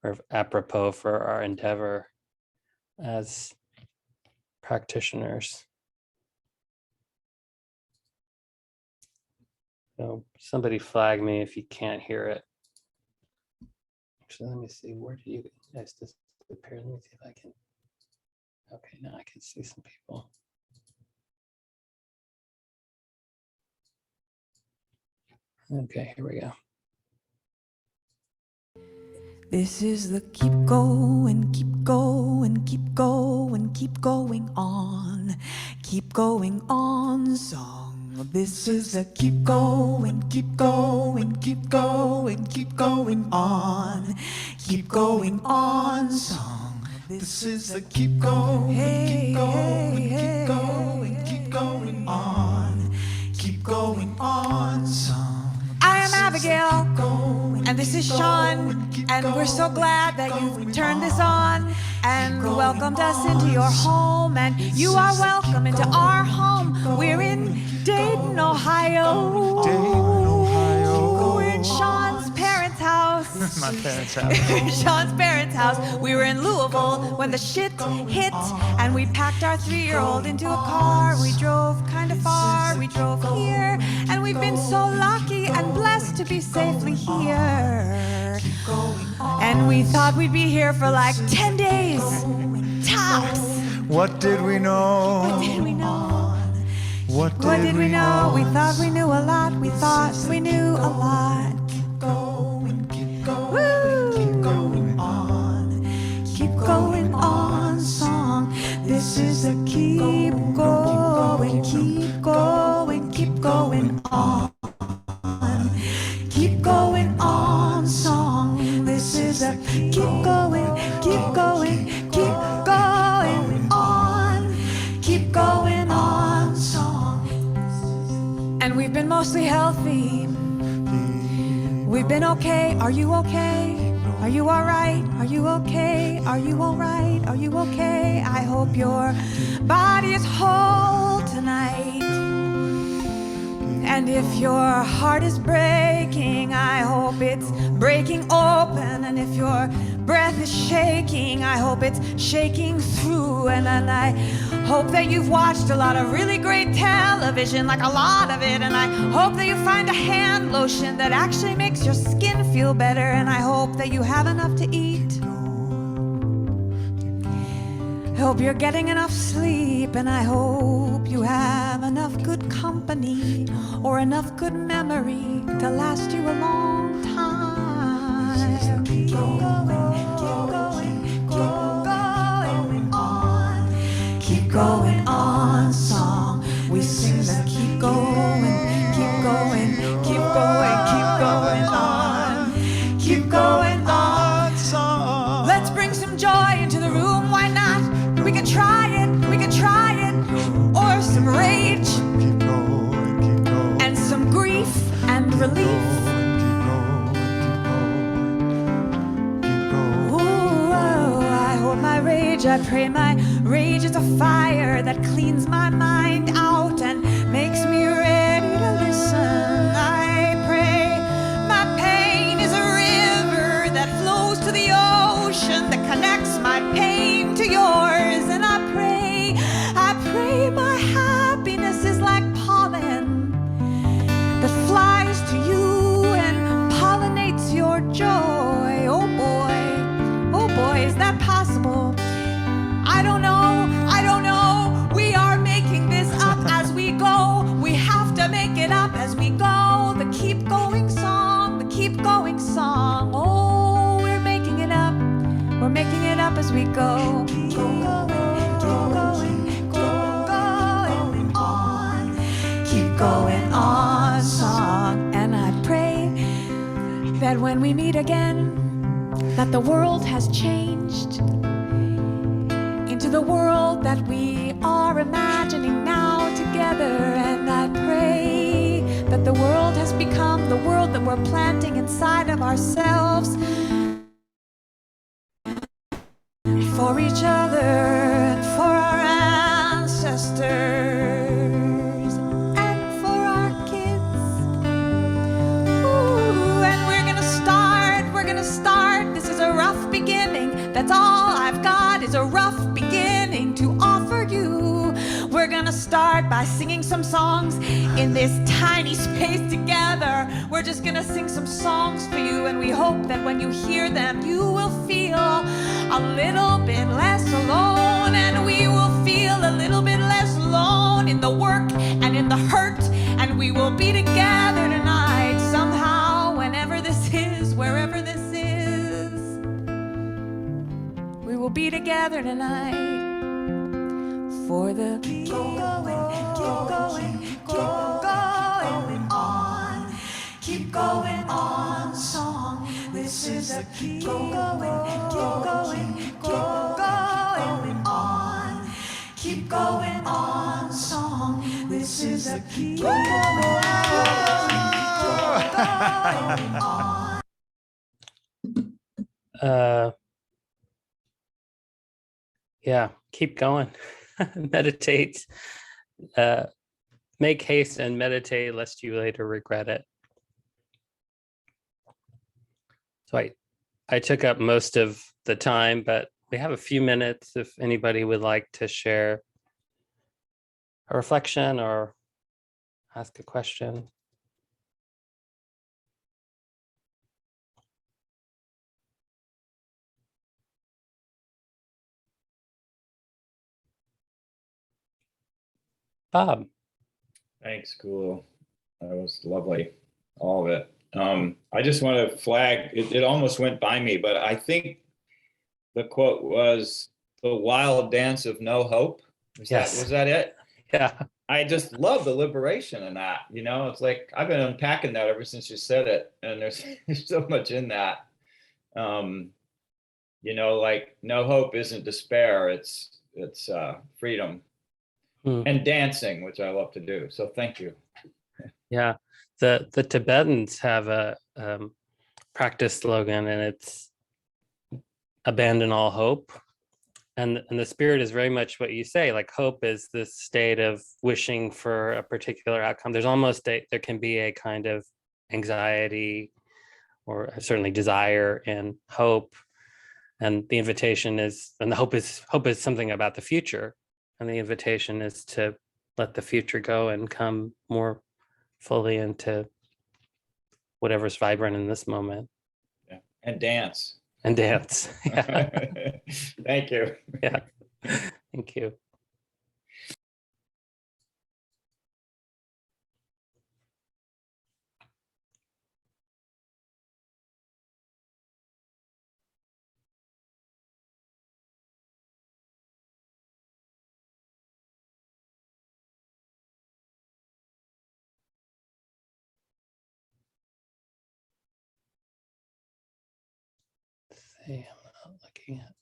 sort of apropos for our endeavor as practitioners. So somebody flag me if you can't hear it. Actually, let me see, where do you guys disappear? Let me see if I can. Okay, now I can see some people. Okay, here we go. This is the keep going, keep going, keep going, keep going on song. This is the keep going, keep going, keep going, keep going on song. This is the keep going, keep going, keep going, keep going on song. I am Abigail, and this is Sean, and we're so glad that you've turned this on and welcomed us into your home, and you are welcome into our home. We're in Dayton, Ohio. We're in Sean's parents' house. My parents' house. Sean's parents' house. We were in Louisville when the shit hit, and we packed our 3-year-old into a car. We drove kind of far. We drove here, and we've been so lucky and blessed to be safely here. And we thought we'd be here for like 10 days, tops. What did we know? What did we know? What did we know? We thought we knew a lot. We thought we knew a lot. Keep going on song. This is a keep going, keep going, keep going on. Keep going on song. This is a keep going, keep going, keep going on. Keep going on song. And we've been mostly healthy. We've been okay. Are you okay? Are you all right? Are you okay? Are you all right? Are you okay? I hope your body is whole tonight. And if your heart is breaking, I hope it's breaking open. And if your breath is shaking, I hope it's shaking through. And I hope that you've watched a lot of really great television, like a lot of it. And I hope that you find a hand lotion that actually makes your skin feel better. And I hope that you have enough to eat. I hope you're getting enough sleep, and I hope you have enough good company or enough good memory to last you a long time. Keep going, keep going, keep going on. Keep going on song. We sing the keep going, keep going, keep going, keep going on. Keep going on song. Let's bring some joy into the room, why not? We can try it, or some rage, and some grief and relief. Ooh, I hold my rage, I pray my rage is a fire that cleans my mind out and makes me ready to listen. I pray my pain is a river that flows to the ocean that connects my pain to yours. And I pray my happiness is like pollen that flies to you and pollinates your joy. Oh boy, is that possible? I don't know. We are making this up as we go. We have to make it up as we go. The keep going song, the keep going song. Oh, we're making it up. We're making it up as we go. Keep going on. Keep going on song. And I pray that when we meet again, that the world has changed into the world that we are imagining now together. And I pray that the world has become the world that we're planting inside of ourselves. for each other and for our ancestors and for our kids. Ooh, and we're gonna start. This is a rough beginning. That's all I've got is a rough beginning to offer you. We're gonna start by singing some songs in this tiny space together. We're just gonna sing some songs for you, and we hope that when you hear them, you will feel a little bit less alone, and we will feel a little bit less alone in the work and in the hurt, and we will be together tonight somehow, whenever this is, wherever this is. We will be together tonight for the keep going on, keep going on song. This is a keep going on, keep going on song. This is a keep going on. Yeah, keep going. Meditate. Make haste and meditate lest you later regret it. So I took up most of the time, but we have a few minutes if anybody would like to share a reflection or ask a question. Bob. Thanks, Gullu. That was lovely, all of it. I just want to flag, it almost went by me, but I think the quote was the wild dance of no hope. Was that it? Yeah. I just love the liberation in that. You know, it's like I've been unpacking that ever since you said it, and there's so much in that. You know, like no hope isn't despair, it's freedom. And dancing, which I love to do. So thank you. Yeah, the Tibetans have a practice slogan, and it's abandon all hope. And the spirit is very much what you say, like hope is this state of wishing for a particular outcome. There's almost there can be a kind of anxiety or certainly desire in hope. And the invitation is, and the hope is something about the future. And the invitation is to let the future go and come more fully into whatever's vibrant in this moment. Yeah. And dance. And dance. Yeah. Thank you. Yeah. Thank you. I'm not looking at.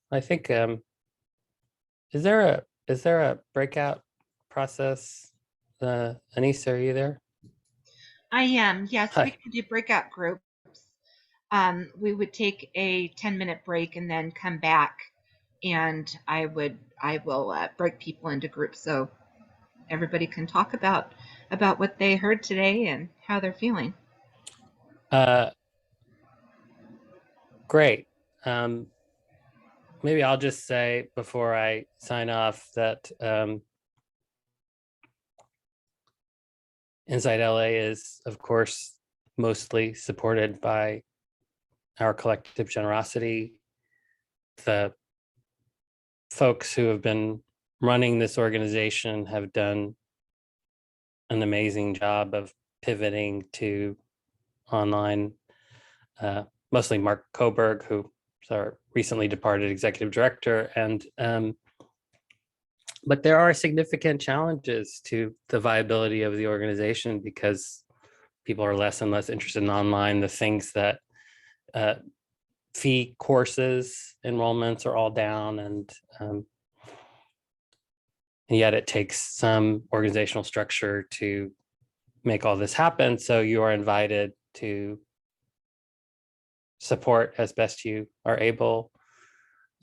I think is there a breakout process? Anissa, are you there? I am. Yes, Hi. we can do breakout groups. We would take a 10-minute break and then come back, and I will break people into groups so everybody can talk about what they heard today and how they're feeling. Great. Maybe I'll just say before I sign off that InsightLA is, of course, mostly supported by our collective generosity. The folks who have been running this organization have done an amazing job of pivoting to online, mostly Mark Koberg, who is our recently departed executive director. And but there are significant challenges to the viability of the organization because people are less and less interested in online. The things that fee courses enrollments are all down, and yet it takes some organizational structure to make all this happen. So you are invited to support as best you are able.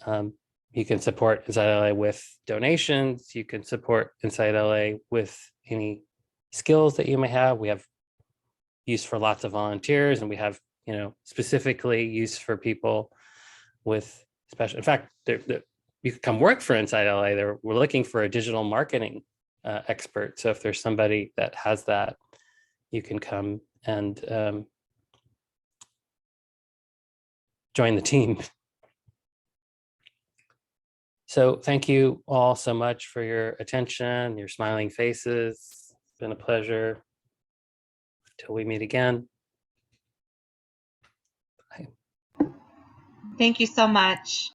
You can support InsightLA with donations. You can support InsightLA with any skills that you may have. We have use for lots of volunteers, and we have, you know, specifically use for people with special. In fact, you can come work for InsightLA. We're looking for a digital marketing expert. So if there's somebody that has that, you can come and join the team. So thank you all so much for your attention, your smiling faces. It's been a pleasure. Till we meet again. Thank you so much.